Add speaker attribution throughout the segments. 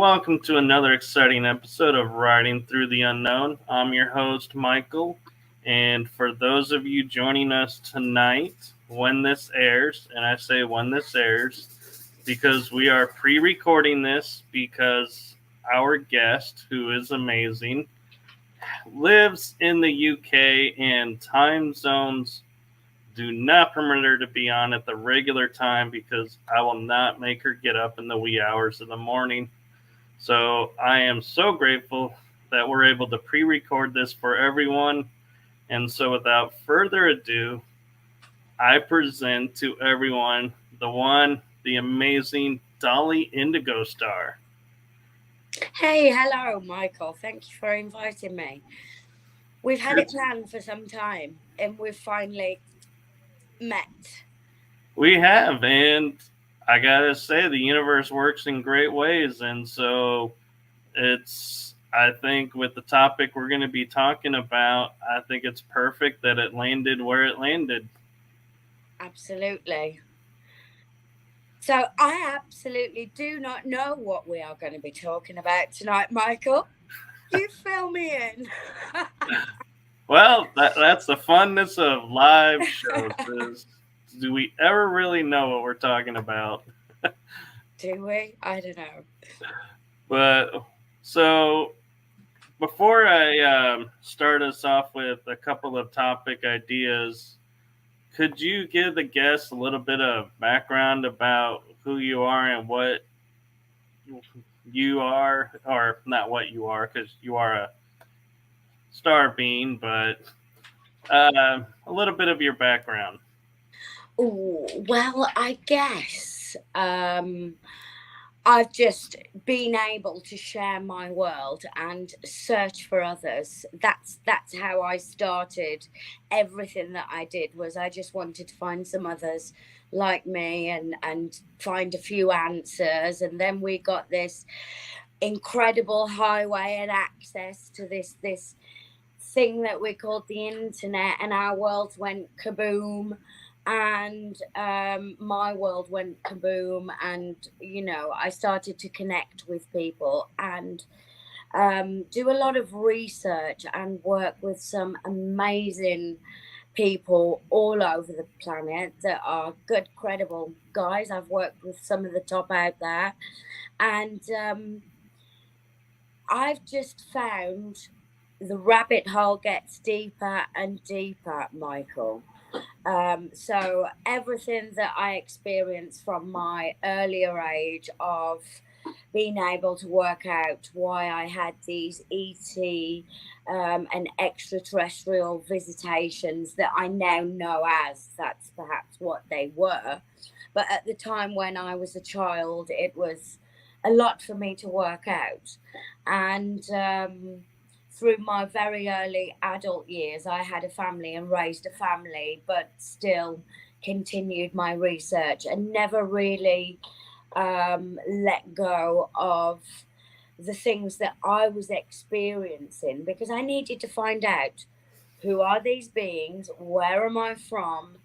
Speaker 1: welcome to another exciting episode of Riding Through the Unknown. I'm your host, Michael, and for those of you joining us tonight, when this airs, and I say when this airs, because we are pre-recording this because our guest, who is amazing, lives in the UK and time zones do not permit her to be on at the regular time because I will not make her get up in the wee hours of the morning. So I am so grateful that we're able to pre-record this for everyone. And so without further ado, I present to everyone the one, the amazing Dollie Indigostar.
Speaker 2: Hey, hello, Michael. Thank you for inviting me. We've had it planned for some time, and we've finally met.
Speaker 1: We have, and I gotta say, the universe works in great ways, and so I think with the topic we're going to be talking about, I think it's perfect that it landed where it landed.
Speaker 2: Absolutely. So I absolutely do not know what we are going to be talking about tonight, Michael. You fill me in.
Speaker 1: Well, that's the funness of live shows. Do we ever really know what we're talking about?
Speaker 2: Do we? I don't know.
Speaker 1: But so before I start us off with a couple of topic ideas, could you give the guests a little bit of background about who you are and what you are, or not what you are, because you are a star being, but a little bit of your background?
Speaker 2: Oh, well, I guess I've just been able to share my world and search for others. That's how I started. Everything that I did was I just wanted to find some others like me and find a few answers. And then we got this incredible highway and access to this thing that we called the internet, and our world went kaboom. And my world went kaboom, and I started to connect with people and do a lot of research and work with some amazing people all over the planet that are good, credible guys. I've worked with some of the top out there, and I've just found the rabbit hole gets deeper and deeper, Michael. So everything that I experienced from my earlier age of being able to work out why I had these ET and extraterrestrial visitations that I now know as that's perhaps what they were. But at the time when I was a child, it was a lot for me to work out. And through my very early adult years, I had a family and raised a family, but still continued my research and never really let go of the things that I was experiencing, because I needed to find out, who are these beings? Where am I from?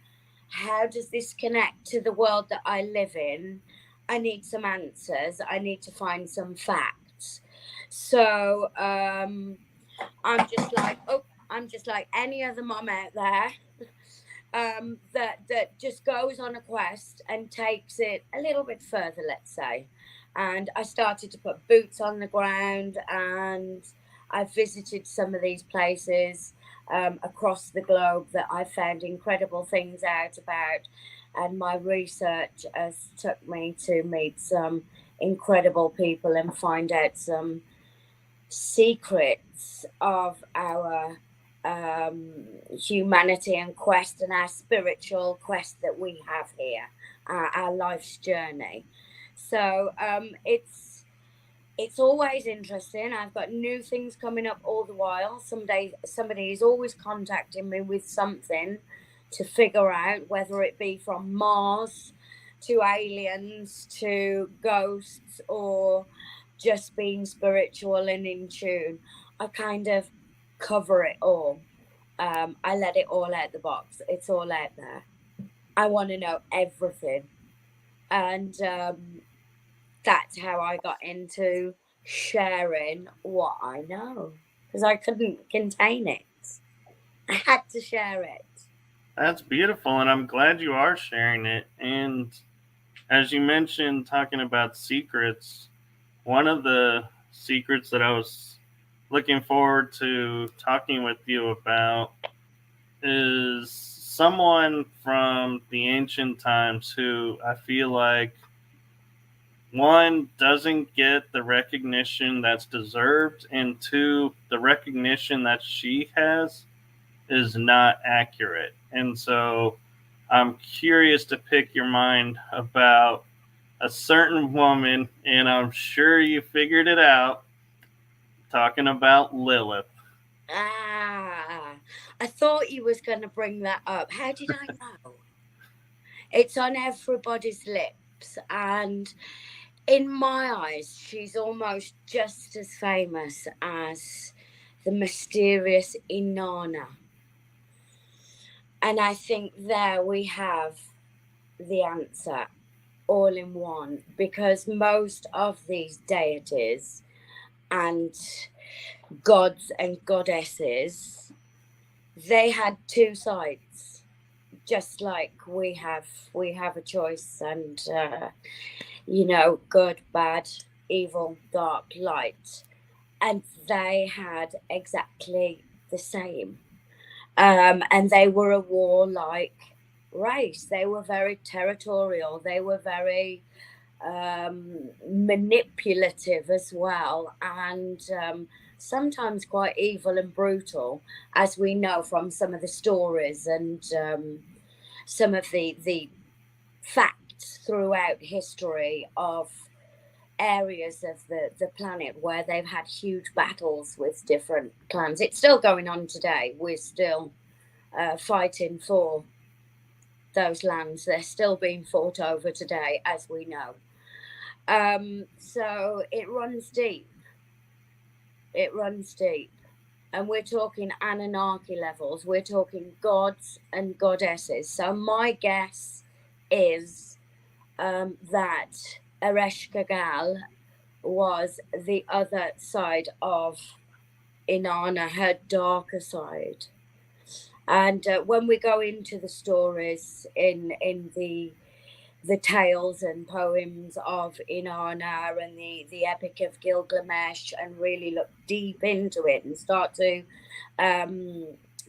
Speaker 2: How does this connect to the world that I live in? I need some answers. I need to find some facts. So I'm just like any other mom out there that just goes on a quest and takes it a little bit further, let's say. And I started to put boots on the ground, and I visited some of these places across the globe that I found incredible things out about. And my research has took me to meet some incredible people and find out some secrets of our humanity and quest, and our spiritual quest that we have here, our life's journey. So it's always interesting. I've got new things coming up all the while. Someday somebody is always contacting me with something to figure out, whether it be from Mars to aliens to ghosts or just being spiritual and in tune. I kind of cover it all. I let it all out the box. It's all out there. I want to know everything. And that's how I got into sharing what I know because I couldn't contain it. I had to share it.
Speaker 1: That's beautiful, and I'm glad you are sharing it. And as you mentioned, talking about secrets, one of the secrets that I was looking forward to talking with you about is someone from the ancient times who I feel like, one, doesn't get the recognition that's deserved, and two, the recognition that she has is not accurate. And so I'm curious to pick your mind about a certain woman, and I'm sure you figured it out, talking about Lilith.
Speaker 2: I thought you was going to bring that up. How did I know? It's on everybody's lips, and in my eyes, she's almost just as famous as the mysterious Inanna. And I think there we have the answer all in one, because most of these deities and gods and goddesses, they had two sides, just like we have a choice, and good, bad, evil, dark, light, and they had exactly the same, and they were a warlike race. They were very territorial, they were very manipulative as well, and sometimes quite evil and brutal, as we know from some of the stories and some of the facts throughout history of areas of the planet where they've had huge battles with different clans. It's still going on today. We're still fighting for those lands. They're still being fought over today, as we know. So it runs deep. It runs deep. And we're talking Anunnaki levels. We're talking gods and goddesses. So my guess is that Ereshkigal was the other side of Inanna, her darker side. And when we go into the stories in the tales and poems of Inanna and the Epic of Gilgamesh, and really look deep into it and start to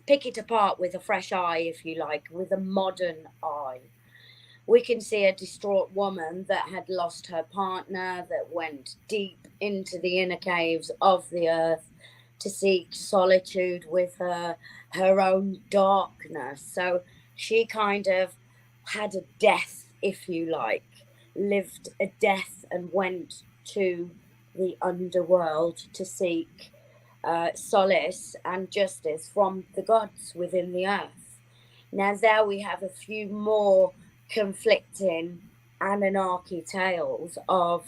Speaker 2: pick it apart with a fresh eye, if you like, with a modern eye, we can see a distraught woman that had lost her partner, that went deep into the inner caves of the earth to seek solitude with her own darkness. So she kind of had a death, if you like, lived a death and went to the underworld to seek solace and justice from the gods within the earth. Now there we have a few more conflicting Anunnaki tales of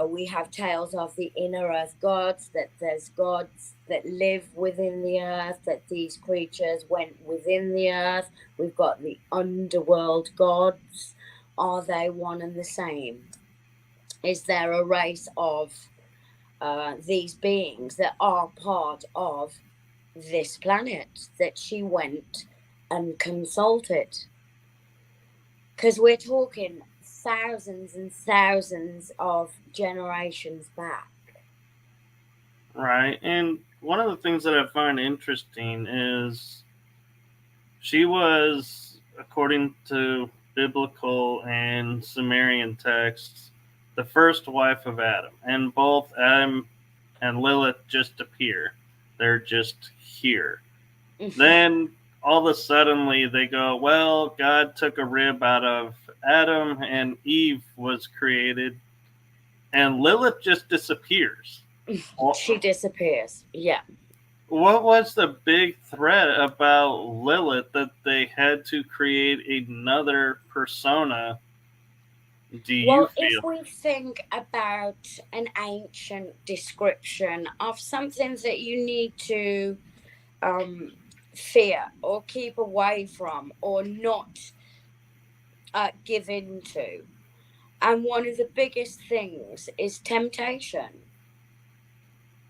Speaker 2: we have tales of the inner earth gods, that there's gods that live within the earth, that these creatures went within the earth. We've got the underworld gods. Are they one and the same? Is there a race of these beings that are part of this planet that she went and consulted? Because we're talking thousands and thousands of generations back.
Speaker 1: Right. And one of the things that I find interesting is she was, according to biblical and Sumerian texts, the first wife of Adam. And both Adam and Lilith just appear. They're just here. Then all of a sudden they go, well, God took a rib out of Adam and Eve was created, and Lilith just disappears.
Speaker 2: She disappears, yeah.
Speaker 1: What was the big threat about Lilith that they had to create another persona? Do you feel?
Speaker 2: If we think about an ancient description of something that you need to fear or keep away from or not give into, And one of the biggest things is temptation.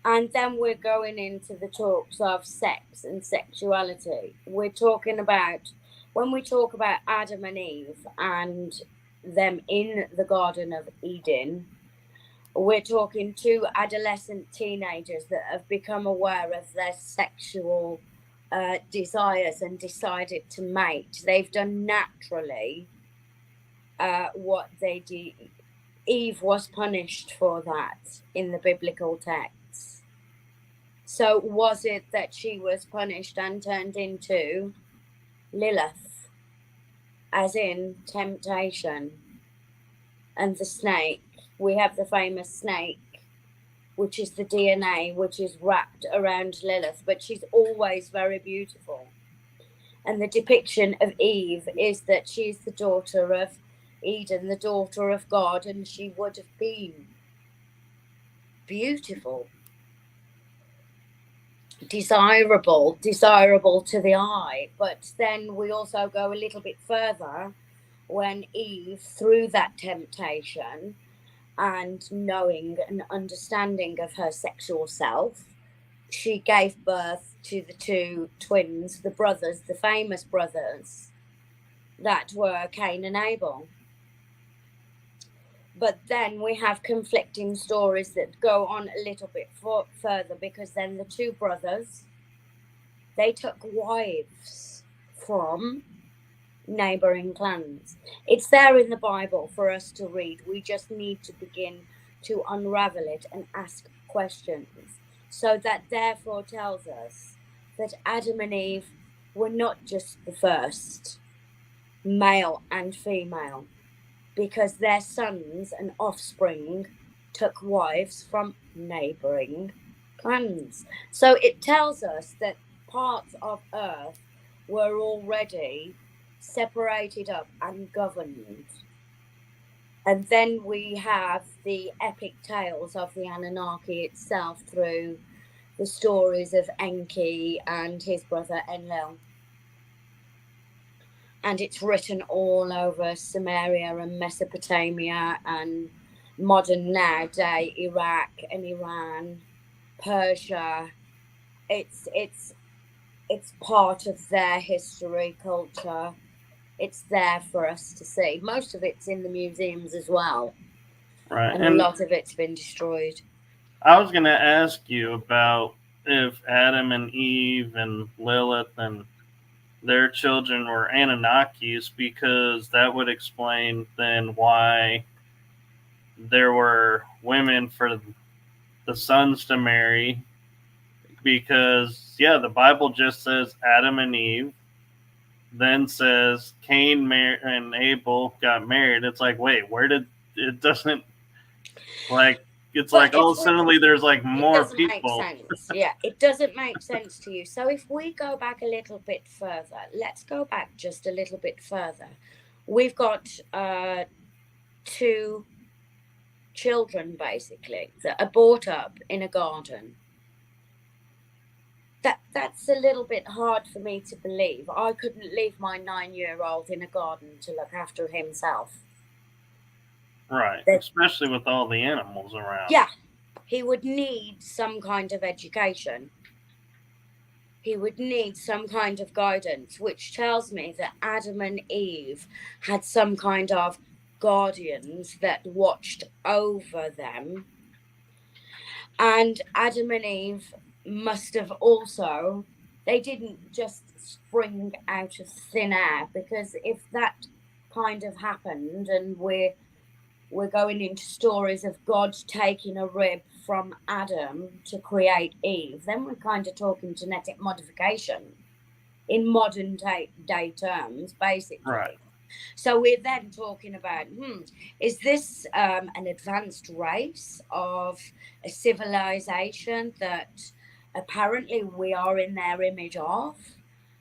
Speaker 2: And then we're going into the talks of sex and sexuality. We're talking about, when we talk about Adam and Eve and them in the Garden of Eden, we're talking two adolescent teenagers that have become aware of their sexual desires and decided to mate. They've done naturally what they did. Eve was punished for that in the biblical texts. So was it that she was punished and turned into Lilith, as in temptation? And the snake, we have the famous snake, which is the DNA, which is wrapped around Lilith, but she's always very beautiful. And the depiction of Eve is that she's the daughter of Eden, the daughter of God, and she would have been beautiful, desirable to the eye. But then we also go a little bit further when Eve, through that temptation and knowing and understanding of her sexual self, she gave birth to the two twins, the brothers, the famous brothers that were Cain and Abel. But then we have conflicting stories that go on a little bit further, because then the two brothers, they took wives from neighboring clans. It's there in the Bible for us to read. We just need to begin to unravel it and ask questions. So that therefore tells us that Adam and Eve were not just the first, male and female, because their sons and offspring took wives from neighboring clans. So it tells us that parts of Earth were already separated up and governed. And then we have the epic tales of the Anunnaki itself through the stories of Enki and his brother Enlil. And it's written all over Samaria and Mesopotamia and modern nowadays Iraq and Iran, Persia. It's part of their history, culture. It's there for us to see. Most of it's in the museums as well.
Speaker 1: Right.
Speaker 2: And a lot of it's been destroyed.
Speaker 1: I was going to ask you about if Adam and Eve and Lilith and their children were Anunnakis, because that would explain then why there were women for the sons to marry. Because, yeah, the Bible just says Adam and Eve, then says Cain and Abel got married. It's like, wait, where did it doesn't like? It's like, oh, suddenly there's like more people.
Speaker 2: Make sense. Yeah, it doesn't make sense to you. So if we go back a little bit further, let's go back just a little bit further. We've got two children, basically, that are brought up in a garden. That's a little bit hard for me to believe. I couldn't leave my 9-year-old in a garden to look after himself.
Speaker 1: Right, especially with all the animals around.
Speaker 2: Yeah, he would need some kind of education. He would need some kind of guidance, which tells me that Adam and Eve had some kind of guardians that watched over them. And Adam and Eve must have also, they didn't just spring out of thin air, because if that kind of happened, and we're going into stories of God taking a rib from Adam to create Eve, then we're kind of talking genetic modification in modern day terms, basically.
Speaker 1: Right.
Speaker 2: So we're then talking about, is this an advanced race of a civilization that apparently we are in their image of,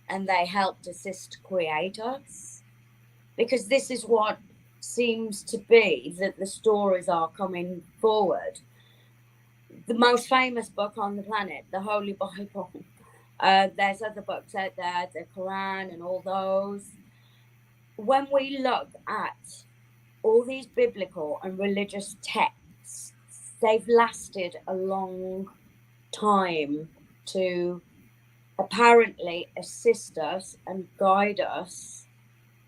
Speaker 2: and they helped assist create us? Because this is what seems to be that the stories are coming forward. The most famous book on the planet, the Holy Bible. There's other books out there, the Quran and all those. When we look at all these biblical and religious texts, they've lasted a long time to apparently assist us and guide us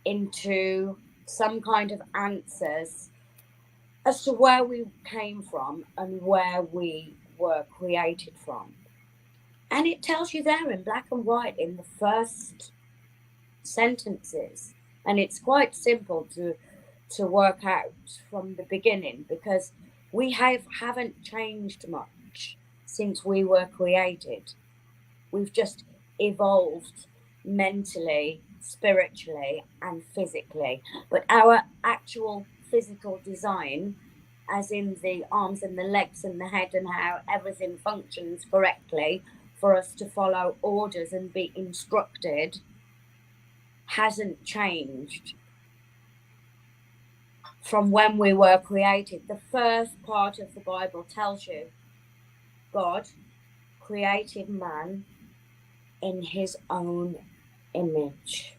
Speaker 2: into some kind of answers as to where we came from and where we were created from. And it tells you there in black and white in the first sentences. And it's quite simple to work out from the beginning, because we haven't changed much since we were created. We've just evolved mentally, spiritually, and physically. But our actual physical design, as in the arms and the legs and the head and how everything functions correctly for us to follow orders and be instructed, hasn't changed from when we were created. The first part of the Bible tells you God created man in his own image.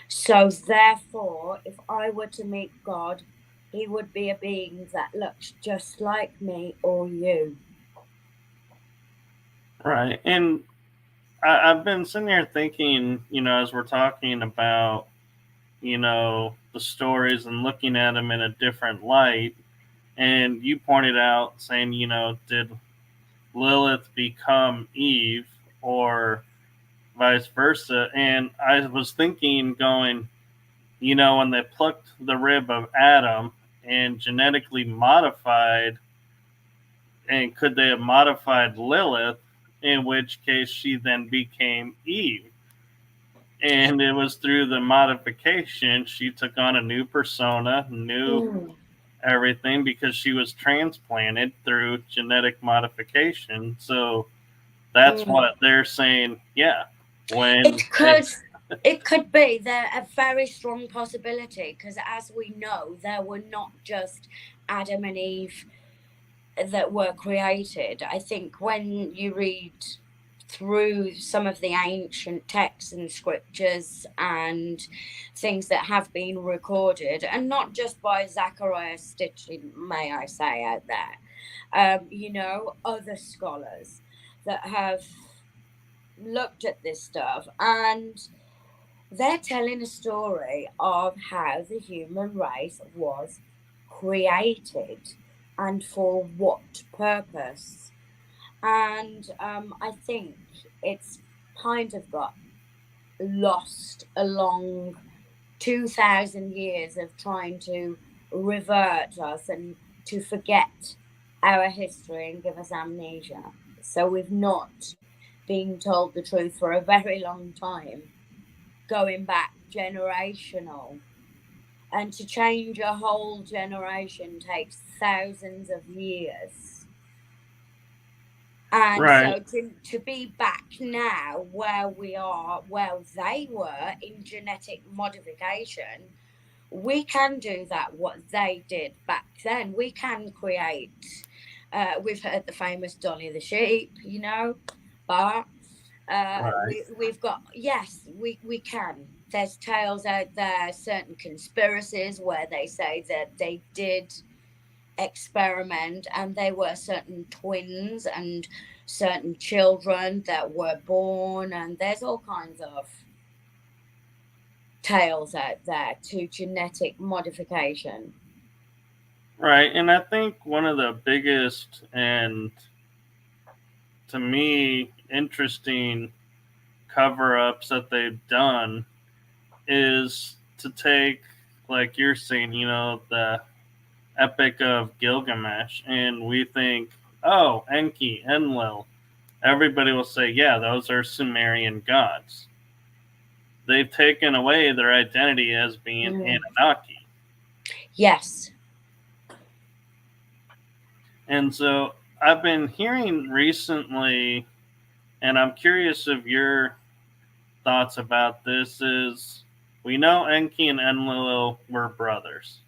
Speaker 2: So therefore, if I were to meet God, he would be a being that looks just like me or you.
Speaker 1: Right. And I've been sitting here thinking, as we're talking about, the stories and looking at them in a different light. And you pointed out saying, did Lilith become Eve or vice versa? And I was thinking, going, when they plucked the rib of Adam and genetically modified, and could they have modified Lilith, in which case she then became Eve? And it was through the modification she took on a new persona, new everything, because she was transplanted through genetic modification. So that's what they're saying. Yeah, when
Speaker 2: it could be there a very strong possibility, because as we know, there were not just Adam and Eve that were created. I think when you read through some of the ancient texts and scriptures and things that have been recorded, and not just by Zachariah Stitchley, may I say, out there, other scholars that have looked at this stuff, and they're telling a story of how the human race was created and for what purpose. And I think it's kind of got lost along 2,000 years of trying to revert us and to forget our history and give us amnesia. So we've not been told the truth for a very long time, going back generational. And to change a whole generation takes thousands of years. And so to be back now where we are, where they were in genetic modification, we can do that, what they did back then. We can create, we've heard the famous Dolly the sheep, but we've got, yes, we can. There's tales out there, certain conspiracies where they say that they did experiment and there were certain twins and certain children that were born, and there's all kinds of tales out there to genetic modification.
Speaker 1: Right. And I think one of the biggest and, to me, interesting cover-ups that they've done is to take, like you're saying, the Epic of Gilgamesh, and we think, oh, Enki, Enlil. Everybody will say, yeah, those are Sumerian gods. They've taken away their identity as being Anunnaki.
Speaker 2: Yes.
Speaker 1: And so I've been hearing recently, and I'm curious of your thoughts about this, is we know Enki and Enlil were brothers.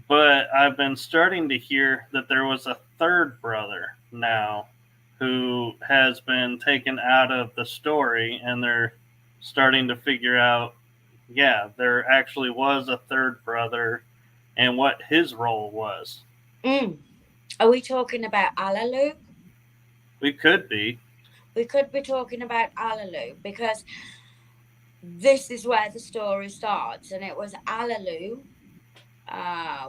Speaker 1: But I've been starting to hear that there was a third brother now who has been taken out of the story, and they're starting to figure out yeah, there actually was a third brother and what his role was.
Speaker 2: Are we talking about Alalu?
Speaker 1: We could be.
Speaker 2: We could be talking about Alalu, because this is where the story starts, and it was Alalu,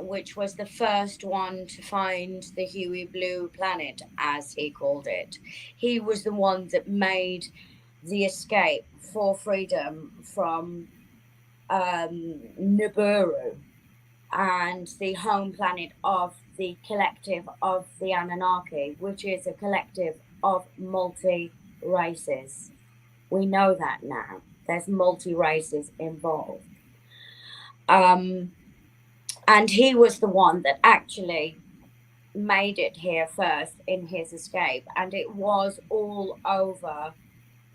Speaker 2: which was the first one to find the Huey Blue planet, as he called it. He was the one that made the escape for freedom from Nibiru, and the home planet of the collective of the Anunnaki, which is a collective of multi races. We know that now. There's multi races involved. And he was the one that actually made it here first in his escape, and it was all over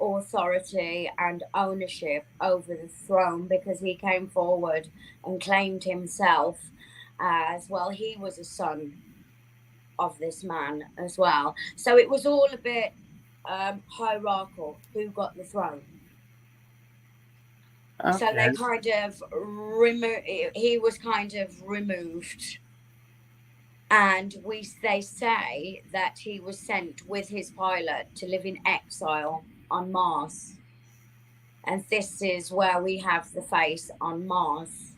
Speaker 2: authority and ownership over the throne, because he came forward and claimed himself as well. He was a son of this man as well, so it was all a bit hierarchical, who got the throne.
Speaker 1: Okay.
Speaker 2: So they kind of he was kind of removed, and they say that he was sent with his pilot to live in exile on Mars. And this is where we have the face on Mars.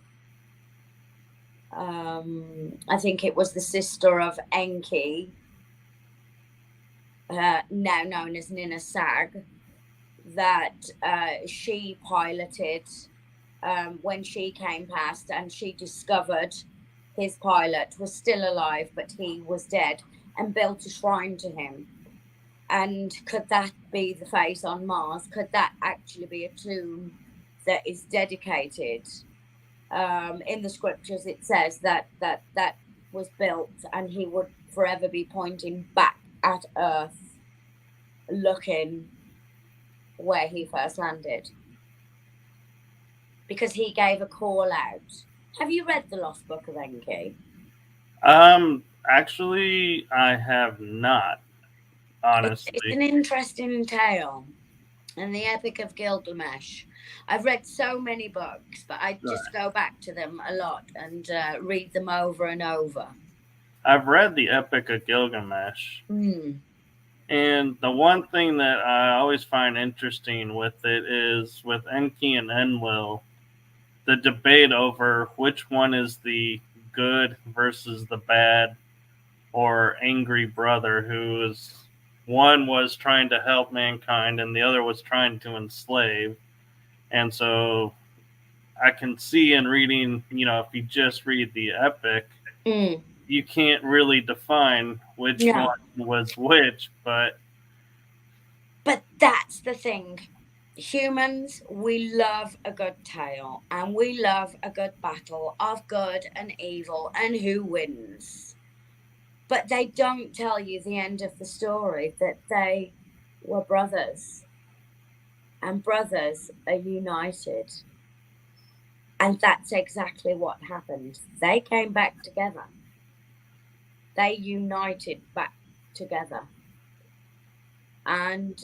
Speaker 2: I think it was the sister of Enki, now known as Nina Sag, that she piloted when she came past, and she discovered his pilot was still alive, but he was dead, and built a shrine to him. And could that be the face on Mars? Could that actually be a tomb that is dedicated? In the scriptures, it says that was built, and he would forever be pointing back at Earth, looking where he first landed, because he gave a call out. Have you read The Lost Book of Enki?
Speaker 1: Actually, I have not. Honestly,
Speaker 2: it's an interesting tale, and the Epic of Gilgamesh. I've read so many books, but I just go back to them a lot and read them over and over.
Speaker 1: I've read the Epic of Gilgamesh. And the one thing that I always find interesting with it is with Enki and Enlil, the debate over which one is the good versus the bad or angry brother, who is one was trying to help mankind and the other was trying to enslave. And so I can see in reading, if you just read the epic, you can't really define which one was which, but
Speaker 2: that's the thing. Humans, we love a good tale, and we love a good battle of good and evil and who wins. But they don't tell you the end of the story, that they were brothers, and brothers are united. And that's exactly what happened. They came back together. They united back together. And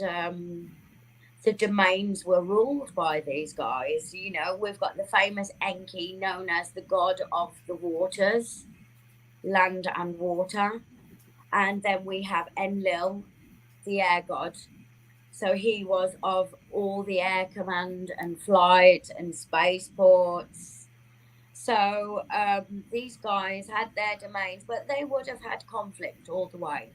Speaker 2: the domains were ruled by these guys. We've got the famous Enki, known as the god of the waters, land and water. And then we have Enlil, the air god. So he was of all the air command and flight and spaceports. So these guys had their domains, but they would have had conflict all the way.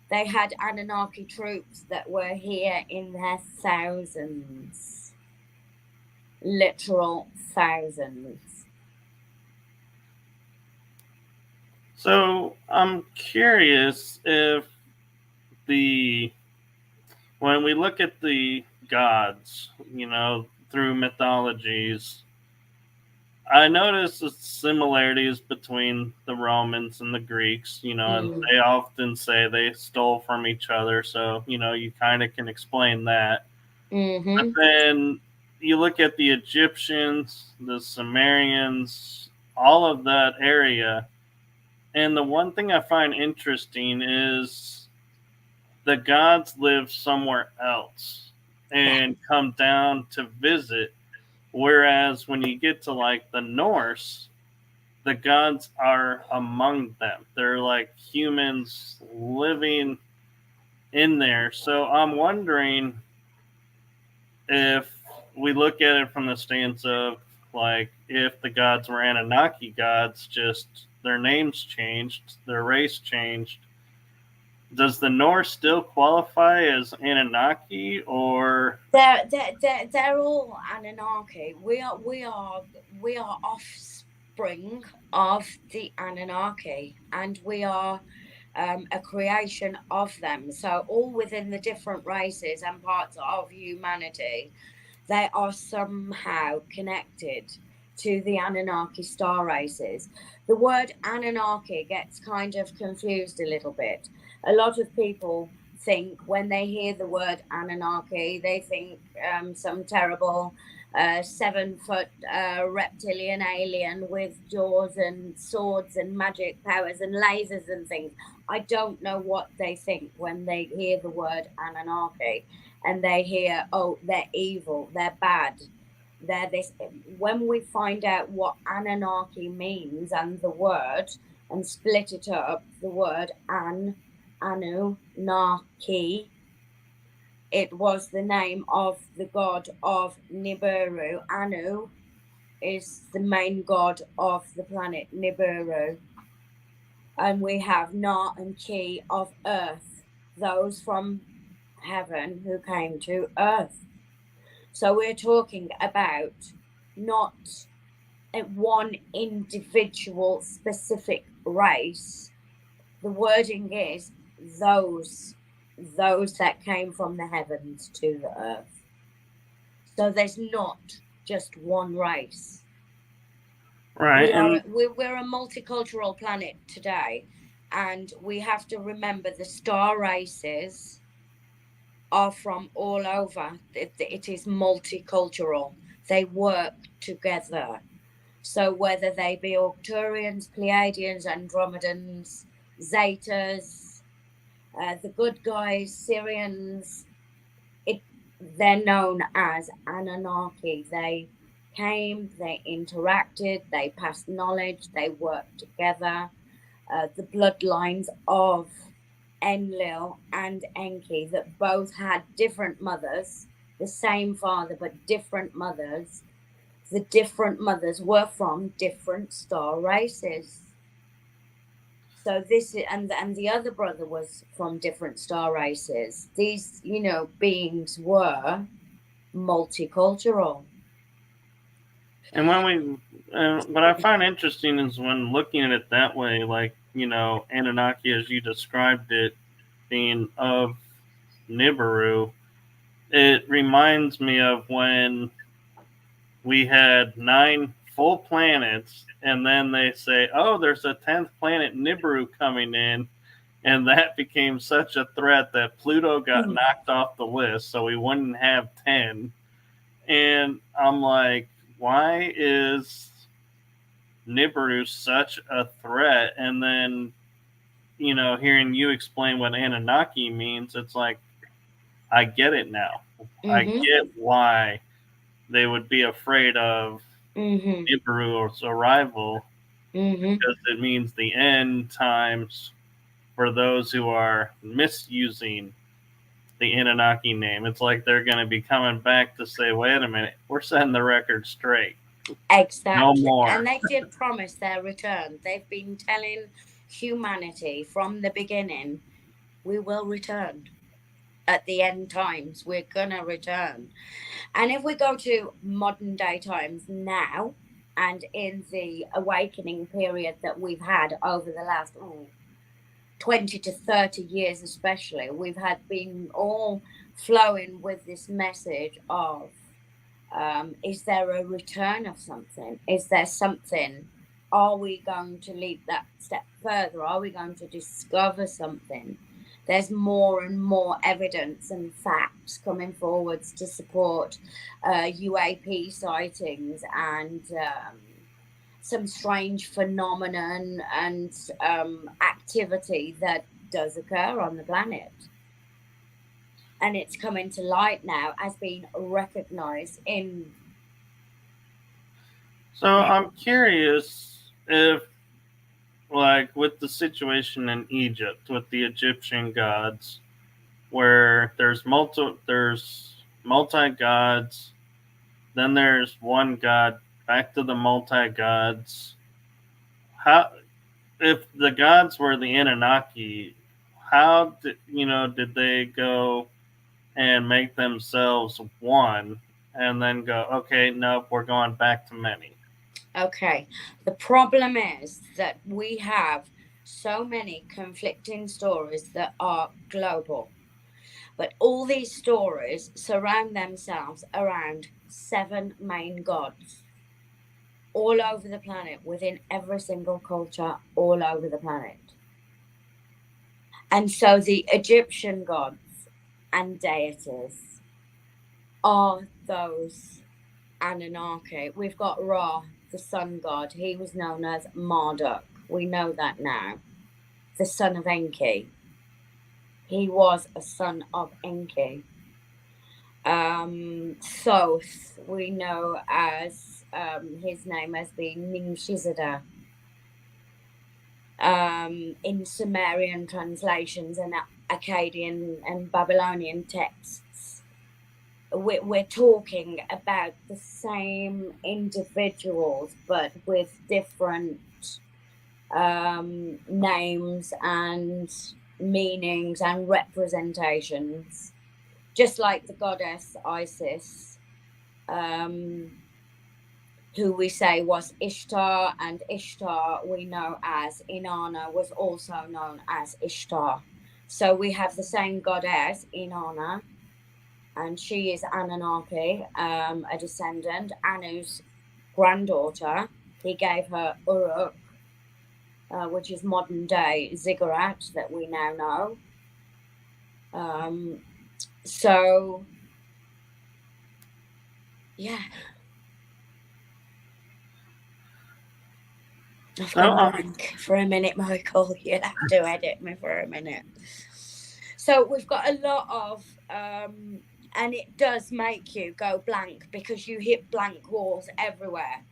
Speaker 2: They had Anunnaki troops that were here in their thousands. Literal thousands.
Speaker 1: So I'm curious if when we look at the gods, through mythologies, I notice the similarities between the Romans and the Greeks. And they often say they stole from each other, so you kind of can explain that. But then you look at the Egyptians, the Sumerians, all of that area, and the one thing I find interesting is the gods live somewhere else and come down to visit. Whereas when you get to like the Norse, the gods are among them. They're like humans living in there. So I'm wondering if we look at it from the stance of like if the gods were Anunnaki gods, just their names changed, their race changed. Does the Norse still qualify as Anunnaki, or
Speaker 2: they're all Anunnaki. We are offspring of the Anunnaki, and we are a creation of them. So all within the different races and parts of humanity, they are somehow connected to the Anunnaki star races. The word Anunnaki gets kind of confused a little bit. A lot of people think when they hear the word Anunnaki, they think some terrible 7-foot reptilian alien with jaws and swords and magic powers and lasers and things. I don't know what they think when they hear the word Anunnaki and they hear, oh, they're evil, they're bad, they're this. When we find out what Anunnaki means and the word and split it up, the word Anunnaki, it was the name of the god of Nibiru. Anu is the main god of the planet Nibiru. And we have Na and Ki of earth, those from heaven who came to earth. So we're talking about not one individual specific race. The wording is those that came from the heavens to the earth. So there's not just one race.
Speaker 1: right?
Speaker 2: We're a multicultural planet today, and we have to remember the star races are from all over. It is multicultural. They work together. So whether they be Arcturians, Pleiadians, Andromedans, Zetas, the good guys, Syrians, they're known as Anunnaki. They came, they interacted, they passed knowledge, they worked together. The bloodlines of Enlil and Enki that both had different mothers, the same father but different mothers. The different mothers were from different star races. So this is, and the other brother was from different star races. These, beings were multicultural.
Speaker 1: And when what I find interesting is when looking at it that way, like, Anunnaki, as you described it, being of Nibiru, it reminds me of when we had 9 full planets, and then they say, oh, there's a 10th planet, Nibiru, coming in, and that became such a threat that Pluto got knocked off the list, so we wouldn't have 10. And I'm like, why is Nibiru such a threat? And then, hearing you explain what Anunnaki means, it's like, I get it now. Mm-hmm. I get why they would be afraid of Nibiru's arrival, because it means the end times for those who are misusing the Anunnaki name. It's like they're going to be coming back to say, wait a minute, we're setting the record straight.
Speaker 2: Exactly.
Speaker 1: No more.
Speaker 2: And they did promise their return. They've been telling humanity from the beginning, we will return. At the end times, we're going to return. And if we go to modern day times now, and in the awakening period that we've had over the last 20 to 30 years especially, we've been all flowing with this message of, is there a return of something? Is there something? Are we going to leap that step further? Are we going to discover something? There's more and more evidence and facts coming forwards to support UAP sightings and some strange phenomenon and activity that does occur on the planet. And it's coming to light now as being recognized in
Speaker 1: So I'm curious if, like, with the situation in Egypt with the Egyptian gods, where there's multi gods, then there's one god, back to the multi gods. How, if the gods were the Anunnaki, how did they go and make themselves one, and then go, okay, nope, we're going back to many?
Speaker 2: Okay, the problem is that we have so many conflicting stories that are global, but all these stories surround themselves around 7 main gods all over the planet, within every single culture, all over the planet. And so the Egyptian gods and deities are those Anunnaki. We've got Ra, the sun god. He was known as Marduk. We know that now. The son of Enki. He was a son of Enki. Thoth, we know as his name as being Ninshizada. In Sumerian translations and Akkadian and Babylonian texts, we're talking about the same individuals, but with different names and meanings and representations. Just like the goddess Isis, who we say was Ishtar, and Ishtar we know as Inanna was also known as Ishtar. So we have the same goddess, Inanna, and she is Anunnaki, a descendant. Anu's granddaughter, he gave her Uruk, which is modern day Ziggurat that we now know. So, yeah. I've gone blank for a minute, Michael. You'll have to edit me for a minute. So we've got a lot of, and it does make you go blank because you hit blank walls everywhere.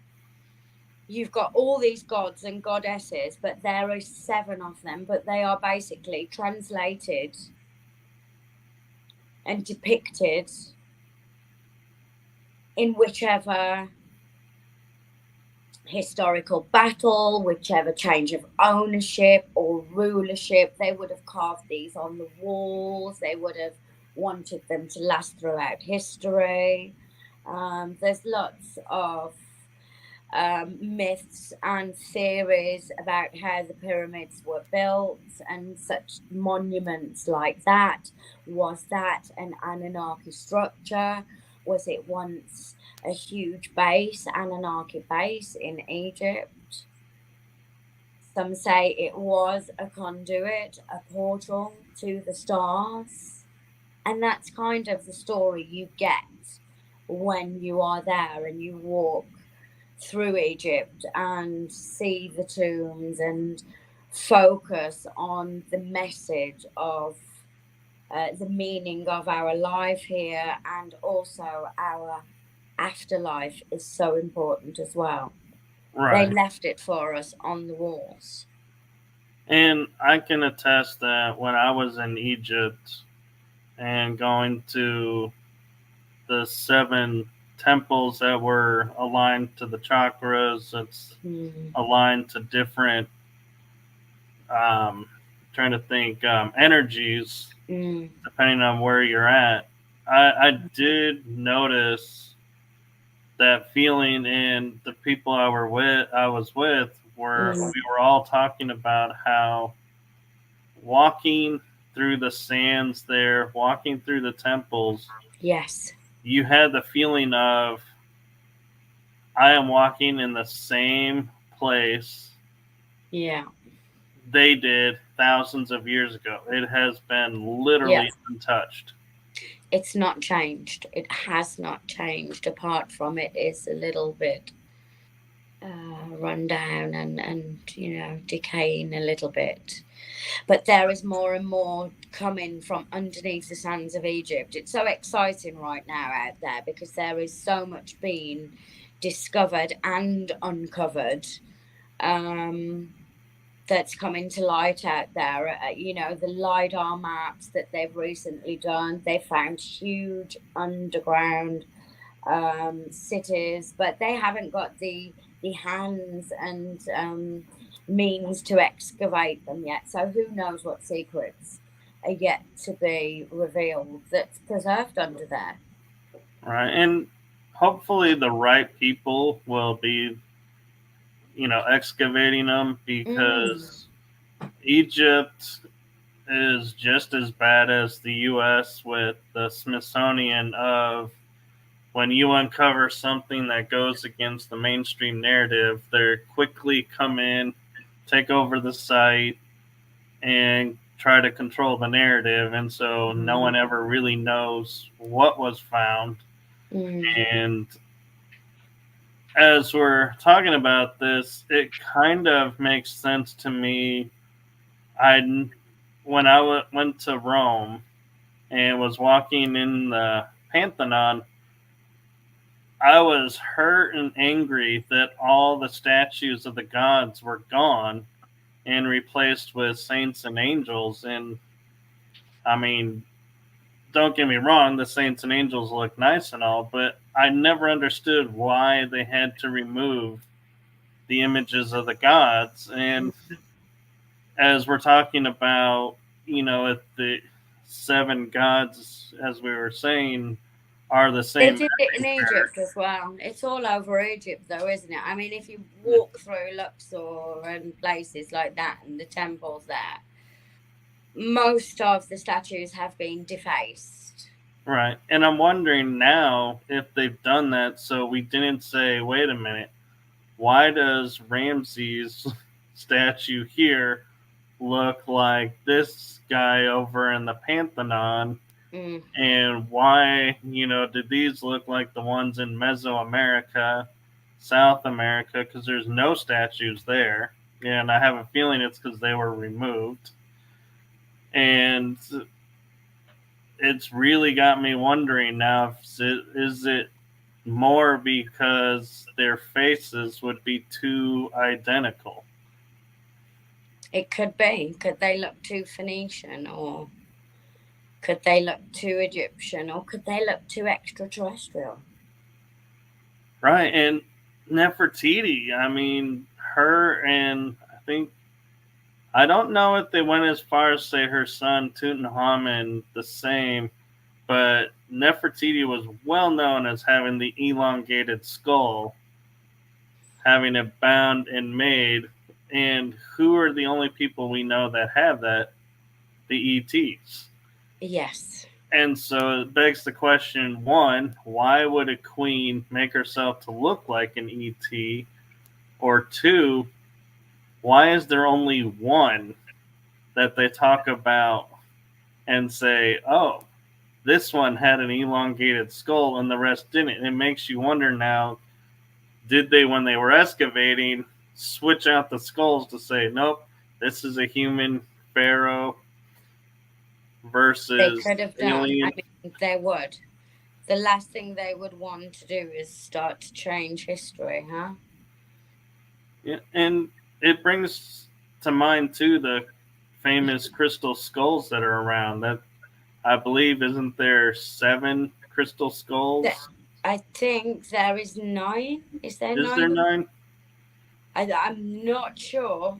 Speaker 2: You've got all these gods and goddesses, but there are 7 of them, but they are basically translated and depicted in whichever historical battle, whichever change of ownership or rulership. They would have carved these on the walls. They would have wanted them to last throughout history. There's lots of myths and theories about how the pyramids were built and such monuments like that. Was that an Anunnaki structure? Was it once a huge base, Anunnaki base in Egypt? Some say it was a conduit, a portal to the stars. And that's kind of the story you get when you are there and you walk through Egypt and see the tombs and focus on the message of the meaning of our life here, and also our afterlife is so important as well. Right. They left it for us on the walls.
Speaker 1: And I can attest that when I was in Egypt and going to the 7 temples that were aligned to the chakras, it's aligned to different, trying to think, energies, depending on where you're at. I did notice that feeling in the people I was with, where we were all talking about how walking through the sands there, walking through the temples,
Speaker 2: yes,
Speaker 1: you had the feeling of, I am walking in the same place they did thousands of years ago. It has been literally untouched.
Speaker 2: It's not changed. It has not changed. Apart from it is a little bit run down and decaying a little bit. But there is more and more coming from underneath the sands of Egypt. It's so exciting right now out there because there is so much being discovered and uncovered that's coming to light out there. The LiDAR maps that they've recently done, they found huge underground cities, but they haven't got the hands and means to excavate them yet. So who knows what secrets are yet to be revealed that's preserved under there.
Speaker 1: Right. And hopefully the right people will be, excavating them, because Egypt is just as bad as the U.S. with the Smithsonian of when you uncover something that goes against the mainstream narrative, they quickly come in, take over the site, and try to control the narrative. And so no one ever really knows what was found. And as we're talking about this, it kind of makes sense to me. When I went to Rome and was walking in the Pantheon, I was hurt and angry that all the statues of the gods were gone and replaced with saints and angels. And I mean, don't get me wrong, the saints and angels look nice and all, but I never understood why they had to remove the images of the gods. And as we're talking about, if the 7 gods, as we were saying, are the same.
Speaker 2: They did it in Egypt as well. It's all over Egypt, though, isn't it? I mean, if you walk through Luxor and places like that and the temples there, most of the statues have been defaced.
Speaker 1: Right. And I'm wondering now if they've done that so we didn't say, wait a minute, why does Ramses' statue here look like this guy over in the Pantheon? And why, did these look like the ones in Mesoamerica, South America? Because there's no statues there. And I have a feeling it's because they were removed. And it's really got me wondering now, is it more because their faces would be too identical?
Speaker 2: It could be. Could they look too Phoenician, or could they look too Egyptian, or could they look too extraterrestrial?
Speaker 1: Right. And Nefertiti, I mean, her and I don't know if they went as far as say her son Tutankhamun the same, but Nefertiti was well known as having the elongated skull, having it bound and made. And who are the only people we know that have that? The ETs.
Speaker 2: Yes.
Speaker 1: And so it begs the question, one, why would a queen make herself to look like an ET? Or two, why is there only one that they talk about and say, oh, this one had an elongated skull and the rest didn't? It makes you wonder now, did they, when they were excavating, switch out the skulls to say, nope, this is a human pharaoh versus
Speaker 2: they could have done.
Speaker 1: alien?
Speaker 2: I mean, they would. The last thing they would want to do is start to change history, huh?
Speaker 1: Yeah, and it brings to mind too the famous crystal skulls that are around. That I believe, isn't there 7 crystal skulls?
Speaker 2: I think there is 9. Is there 9?
Speaker 1: Is there 9?
Speaker 2: I'm not sure,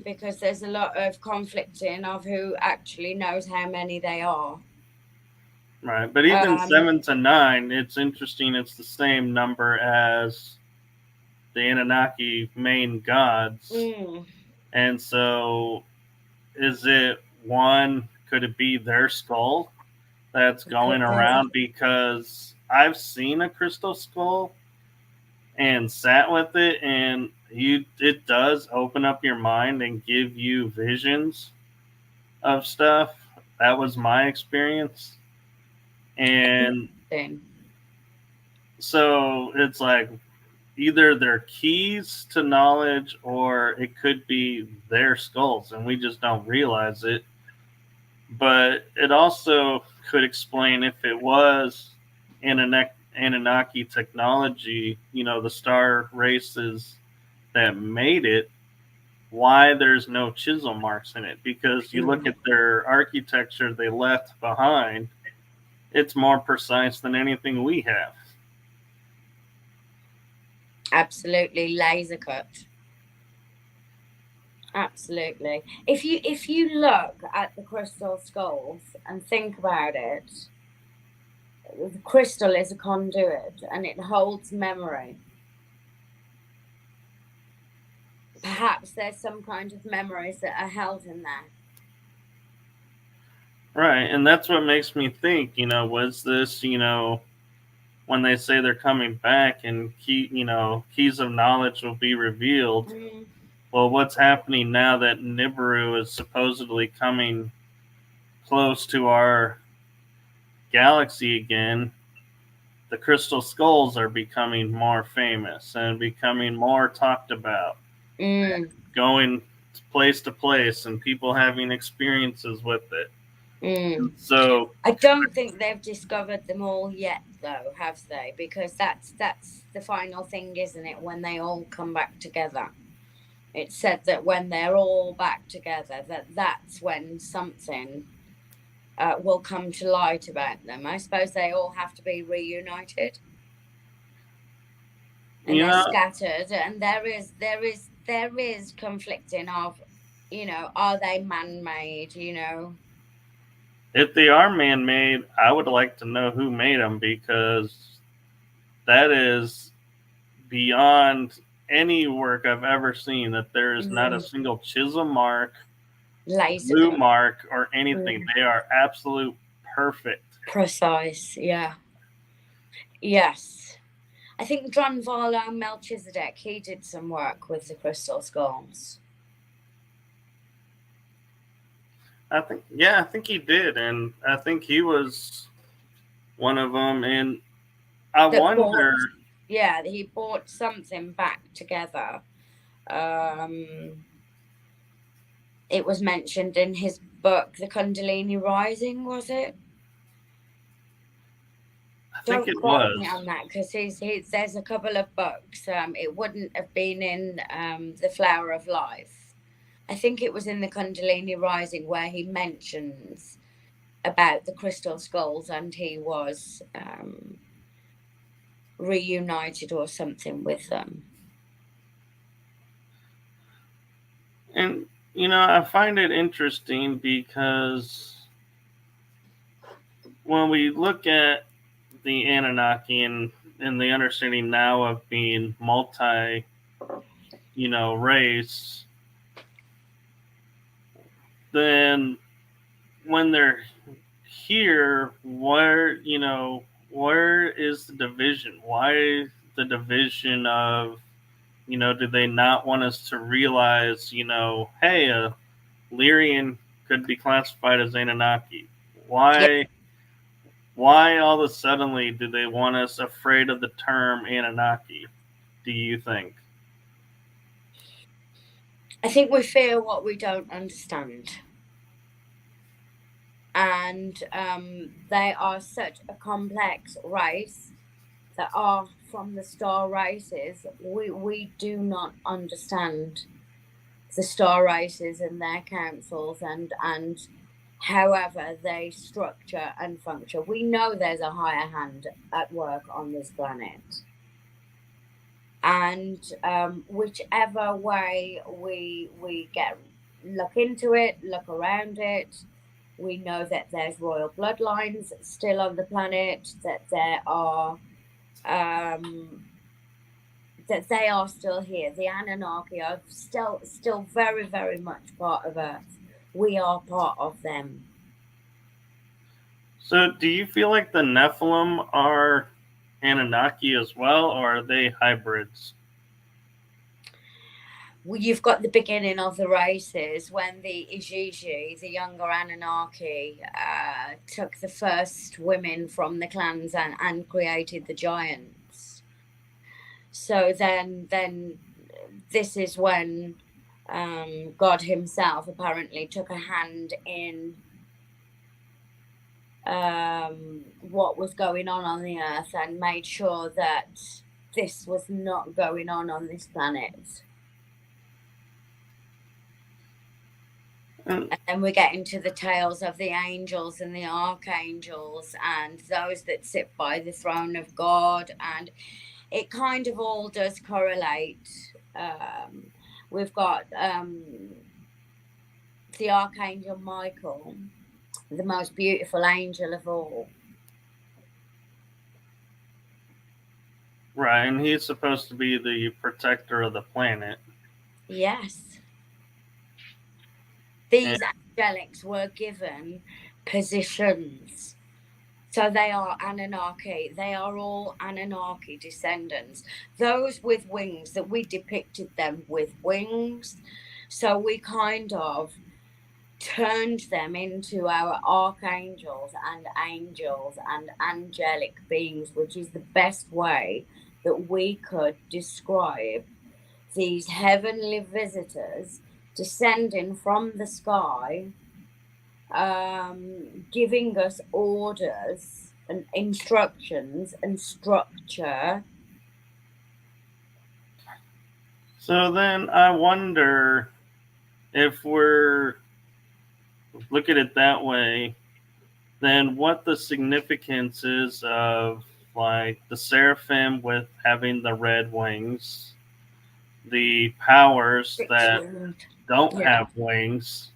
Speaker 2: because there's a lot of conflicting of who actually knows how many they are.
Speaker 1: Right, but even 7 to 9, it's interesting. It's the same number as the Anunnaki main gods. And so is it one, could it be their skull that's going around? Because I've seen a crystal skull and sat with it, and it does open up your mind and give you visions of stuff. That was my experience. And so it's like either they're keys to knowledge or it could be their skulls and we just don't realize it. But it also could explain if it was Anunnaki technology, the star races that made it, why there's no chisel marks in it. Because you look at their architecture they left behind, it's more precise than anything we have.
Speaker 2: Absolutely laser cut. Absolutely. If you look at the crystal skulls and think about it, the crystal is a conduit and it holds memory. Perhaps there's some kind of memories that are held in there.
Speaker 1: Right, and that's what makes me think, was this, when they say they're coming back and keys of knowledge will be revealed. Well, what's happening now that Nibiru is supposedly coming close to our galaxy again? The crystal skulls are becoming more famous and becoming more talked about. Going place to place and people having experiences with it. So
Speaker 2: I don't think they've discovered them all yet, though, have they? Because that's the final thing, isn't it? When they all come back together, it's said that when they're all back together, that's when something will come to light about them. I suppose they all have to be reunited, and they're scattered, and there is conflicting of, are they man-made?
Speaker 1: If they are man-made, I would like to know who made them, because that is beyond any work I've ever seen, that there is not a single chisel mark, glue mark, or anything. They are absolute perfect.
Speaker 2: Precise, yeah. Yes. I think Drunvala Melchizedek, he did some work with the crystal skulls.
Speaker 1: I think he did, and I think he was one of them. And I wonder.
Speaker 2: He brought something back together. It was mentioned in his book, The Kundalini Rising, was it?
Speaker 1: I think it was.
Speaker 2: Don't quote me on that, because there's a couple of books. It wouldn't have been in The Flower of Life. I think it was in The Kundalini Rising where he mentions about the crystal skulls, and he was reunited or something with them.
Speaker 1: And I find it interesting because when we look at the Anunnaki and the understanding now of being multi race, then when they're here, where is the division? Why the division of, do they not want us to realize, hey, Lyrian could be classified as Anunnaki? Why all of a sudden do they want us afraid of the term Anunnaki, do you think?
Speaker 2: I think we fear what we don't understand. And they are such a complex race that are from the star races. We do not understand the star races and their councils and however they structure and function. We know there's a higher hand at work on this planet. And whichever way we look into it, look around it, we know that there's royal bloodlines still on the planet, that there are that they are still here. The Anunnaki are still very, very much part of Earth. We are part of them.
Speaker 1: So do you feel like the Nephilim are Anunnaki as well, or are they hybrids?
Speaker 2: Well, you've got the beginning of the races when the Ijiji, the younger Anunnaki, took the first women from the clans and created the giants. So then this is when God himself apparently took a hand in what was going on the earth and made sure that this was not going on this planet. And then we get into the tales of the angels and the archangels and those that sit by the throne of God, and it kind of all does correlate. We've got the Archangel Michael, the most beautiful angel of all.
Speaker 1: Right, and he's supposed to be the protector of the planet.
Speaker 2: Yes. These angelics were given positions. So they are Anunnaki. They are all Anunnaki descendants. Those with wings, that we depicted them with wings. So we kind of turned them into our archangels and angels and angelic beings, which is the best way that we could describe these heavenly visitors descending from the sky, giving us orders and instructions and structure.
Speaker 1: So then I wonder if we're look at it that way, then what the significance is of like the seraphim with having the red wings, the powers that don't have wings,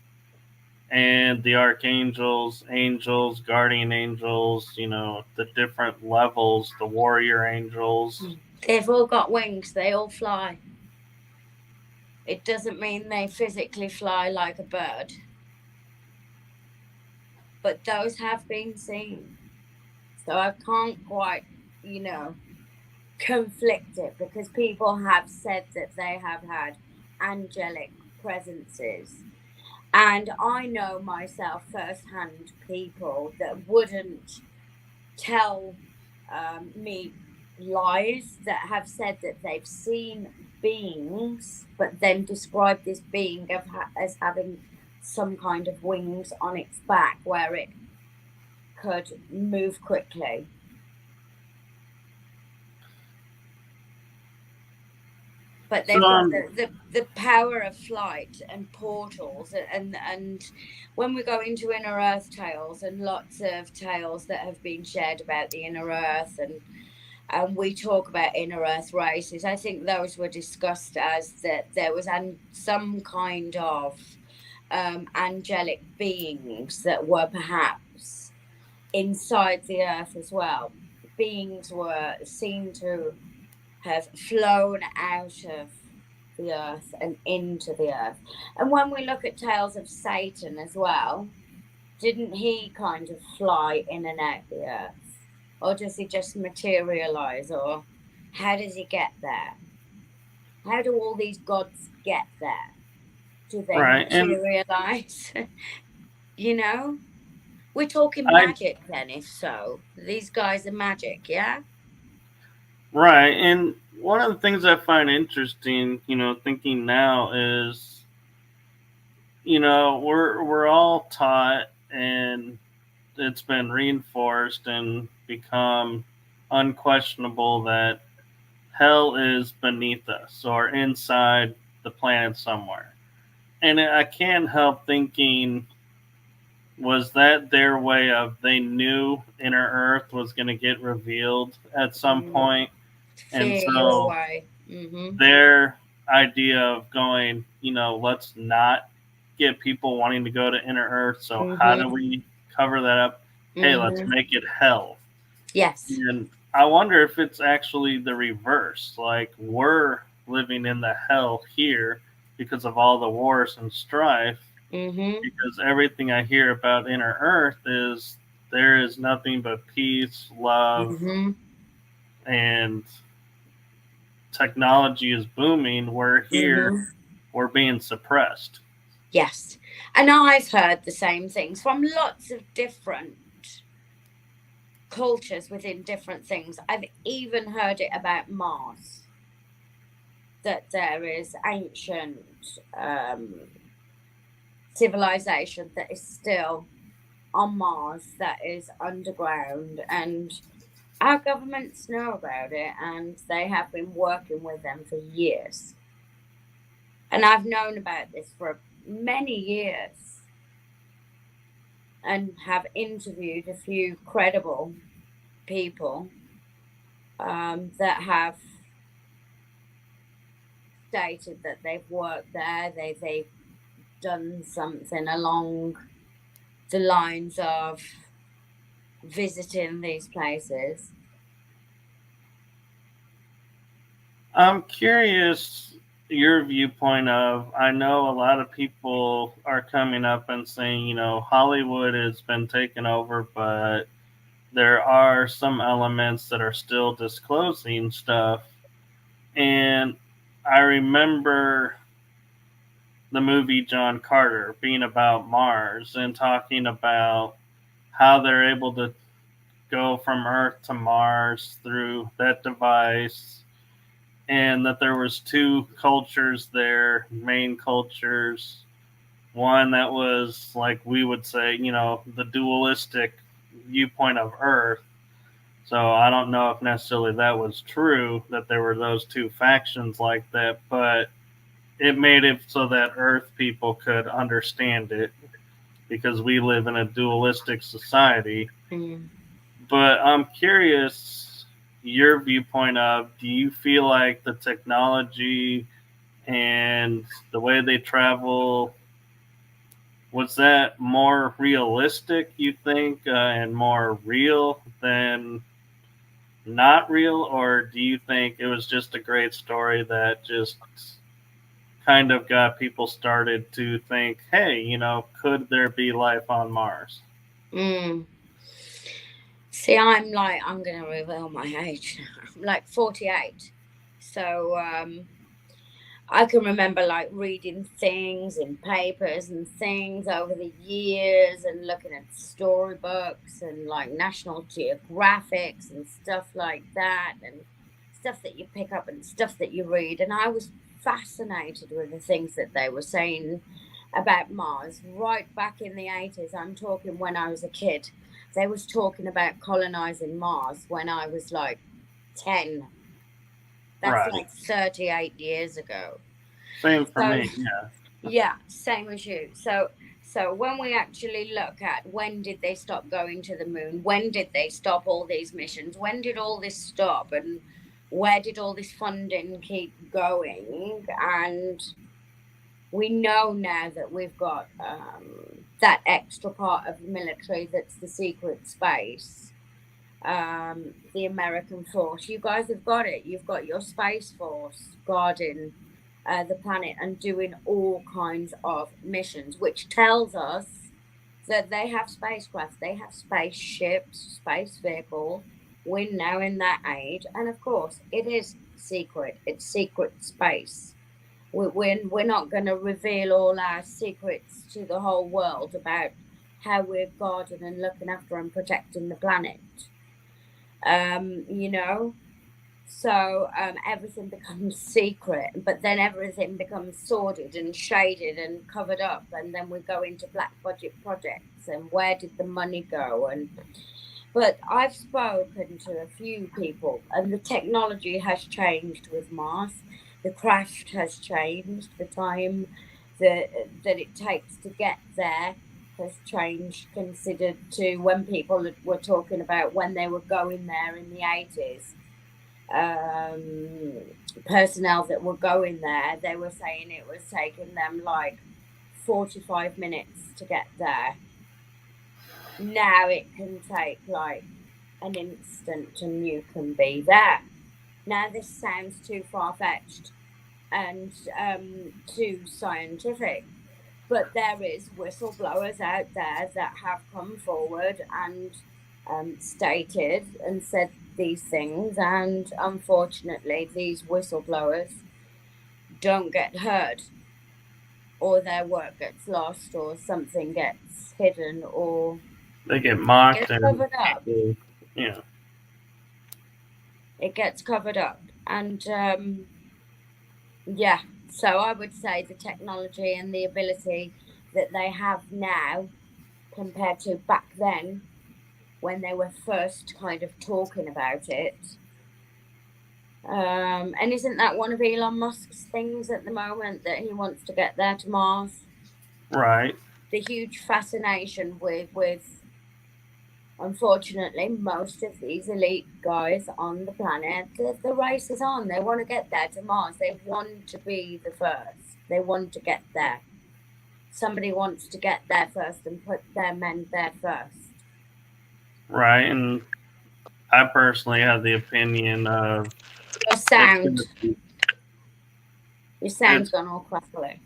Speaker 1: and the archangels, angels, guardian angels, you know, the different levels, the warrior angels.
Speaker 2: They've all got wings, they all fly. It doesn't mean they physically fly like a bird, but those have been seen. So I can't quite, conflict it, because people have said that they have had angelic presences. And I know myself firsthand people that wouldn't tell me lies, that have said that they've seen beings, but then describe this being as having some kind of wings on its back where it could move quickly. But they've got the power of flight and portals, and when we go into Inner Earth tales, and lots of tales that have been shared about the Inner Earth, and we talk about Inner Earth races, I think those were discussed as that there was some kind of angelic beings that were perhaps inside the Earth as well. Beings were seen to have flown out of the earth and into the earth. And when we look at tales of Satan as well, didn't he kind of fly in and out the earth? Or does he just materialize? Or how does he get there? How do all these gods get there? Do they materialize? We're talking magic then, if so. These guys are magic, yeah?
Speaker 1: Right. And one of the things I find interesting, thinking now is, we're all taught, and it's been reinforced and become unquestionable that hell is beneath us or inside the planet somewhere. And I can't help thinking, was that their way of, they knew Inner Earth was going to get revealed at some point? And so their idea of going, let's not get people wanting to go to Inner Earth. So how do we cover that up? Hey, let's make it hell.
Speaker 2: Yes.
Speaker 1: And I wonder if it's actually the reverse. Like, we're living in the hell here because of all the wars and strife. Because everything I hear about Inner Earth is there is nothing but peace, love, and technology is booming. We're here, we're being suppressed.
Speaker 2: Yes. And I've heard the same things from lots of different cultures within different things. I've even heard it about Mars, that there is ancient civilization that is still on Mars that is underground, and our governments know about it, and they have been working with them for years. And I've known about this for many years and have interviewed a few credible people that have stated that they've worked there, they've done something along the lines of visiting these places.
Speaker 1: I'm curious your viewpoint of, I know a lot of people are coming up and saying, you know, Hollywood has been taken over, but there are some elements that are still disclosing stuff. And I remember the movie John Carter being about Mars and talking about how they're able to go from Earth to Mars through that device, and that there was two cultures there, main cultures. One that was, like we would say, you know, the dualistic viewpoint of Earth. So I don't know if necessarily that was true, that there were those two factions like that, but it made it so that Earth people could understand it, because we live in a dualistic society. But I'm curious your viewpoint of, do you feel like the technology and the way they travel, was that more realistic, you think, and more real than not real? Or do you think it was just a great story that just kind of got people started to think, hey, you know, could there be life on Mars?
Speaker 2: See, I'm going to reveal my age now. I'm like 48. So I can remember like reading things in papers and things over the years, and looking at storybooks and like National Geographics and stuff like that, and stuff that you pick up and stuff that you read. And I was fascinated with the things that they were saying about Mars right back in the 80s. I'm talking when I was a kid. They was talking about colonizing Mars when I was like 10. That's
Speaker 1: Right.
Speaker 2: like 38 years ago.
Speaker 1: Same for me, yeah.
Speaker 2: Yeah, same as you. So when we actually look at when did they stop going to the moon, when did they stop all these missions, when did all this stop, and where did all this funding keep going? And we know now that we've got that extra part of the military that's the secret space, the American force. You guys have got it. You've got your Space Force guarding the planet and doing all kinds of missions, which tells us that they have spacecraft, they have spaceships, space vehicles. We're now in that age, and of course, it is secret. It's secret space. We're not going to reveal all our secrets to the whole world about how we're guarding and looking after and protecting the planet. You know, so everything becomes secret, but then everything becomes sordid and shaded and covered up, and then we go into black budget projects, and where did the money go? But I've spoken to a few people, and the technology has changed with Mars. The craft has changed. The time that it takes to get there has changed, considered to when people were talking about when they were going there in the 80s. Personnel that were going there, they were saying it was taking them like 45 minutes to get there. Now it can take like an instant and you can be there. Now this sounds too far-fetched and too scientific, but there is whistleblowers out there that have come forward and stated and said these things, and unfortunately these whistleblowers don't get heard, or their work gets lost, or something gets hidden, or
Speaker 1: they get mocked
Speaker 2: gets covered up.
Speaker 1: Yeah,
Speaker 2: it gets covered up. And yeah, so I would say the technology and the ability that they have now compared to back then when they were first kind of talking about it. And isn't that one of Elon Musk's things at the moment, that he wants to get there to Mars?
Speaker 1: Right.
Speaker 2: The huge fascination with unfortunately most of these elite guys on the planet, the race is on. They want to get there to Mars. They want to be the first. They want to get there. Somebody wants to get there first and put their men there first.
Speaker 1: Right. And I personally have the opinion of
Speaker 2: your sound's gone all crackly.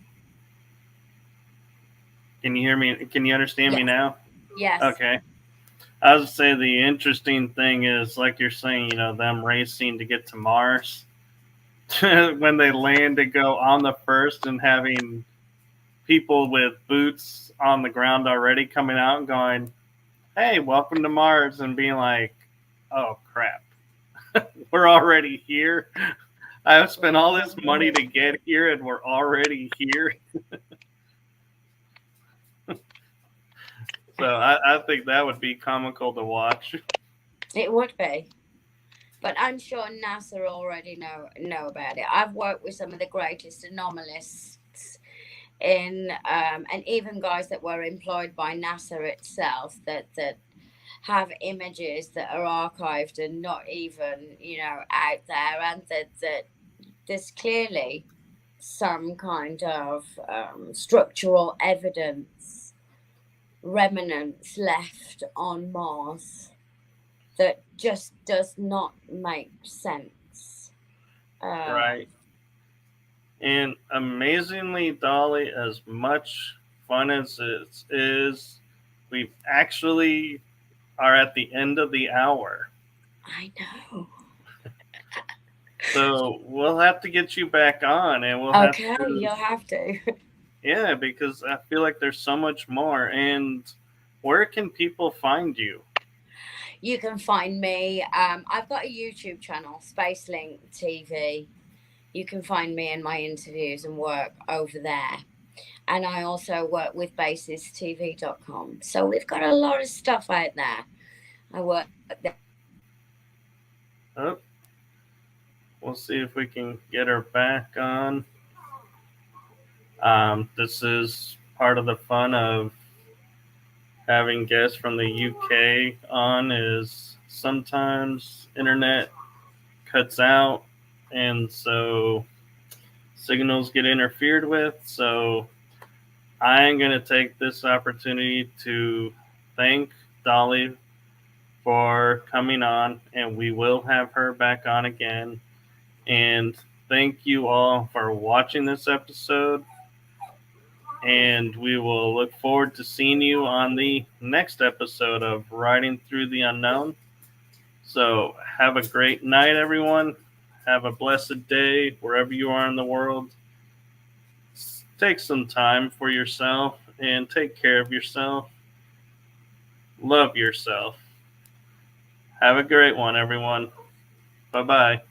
Speaker 1: Can you hear me? Can you understand me now?
Speaker 2: Yes.
Speaker 1: Okay. I was say the interesting thing is, like you're saying, them racing to get to Mars. When they land to go on the first, and having people with boots on the ground already coming out and going, "Hey, welcome to Mars," and being like, "Oh crap, we're already here. I've spent all this money to get here, and we're already here." So I think that would be comical to watch.
Speaker 2: It would be. But I'm sure NASA already know about it. I've worked with some of the greatest anomalists and even guys that were employed by NASA itself that have images that are archived and not even, out there, and that there's clearly some kind of structural evidence, remnants left on Mars that just does not make sense.
Speaker 1: Right. And amazingly, Dolly, as much fun as it is, we actually are at the end of the hour.
Speaker 2: I know.
Speaker 1: So we'll have to get you back on, and we'll
Speaker 2: you'll have to.
Speaker 1: Yeah, because I feel like there's so much more. And where can people find you?
Speaker 2: You can find me. I've got a YouTube channel, SpaceLink TV. You can find me and my interviews and work over there. And I also work with basistv.com. So we've got a lot of stuff out there. I work there.
Speaker 1: Oh, we'll see if we can get her back on. This is part of the fun of having guests from the UK on, is sometimes internet cuts out, and so signals get interfered with. So I'm going to take this opportunity to thank Dolly for coming on, and we will have her back on again. And thank you all for watching this episode. And we will look forward to seeing you on the next episode of Riding Through the Unknown. So have a great night, everyone. Have a blessed day wherever you are in the world. Take some time for yourself and take care of yourself. Love yourself. Have a great one, everyone. Bye-bye.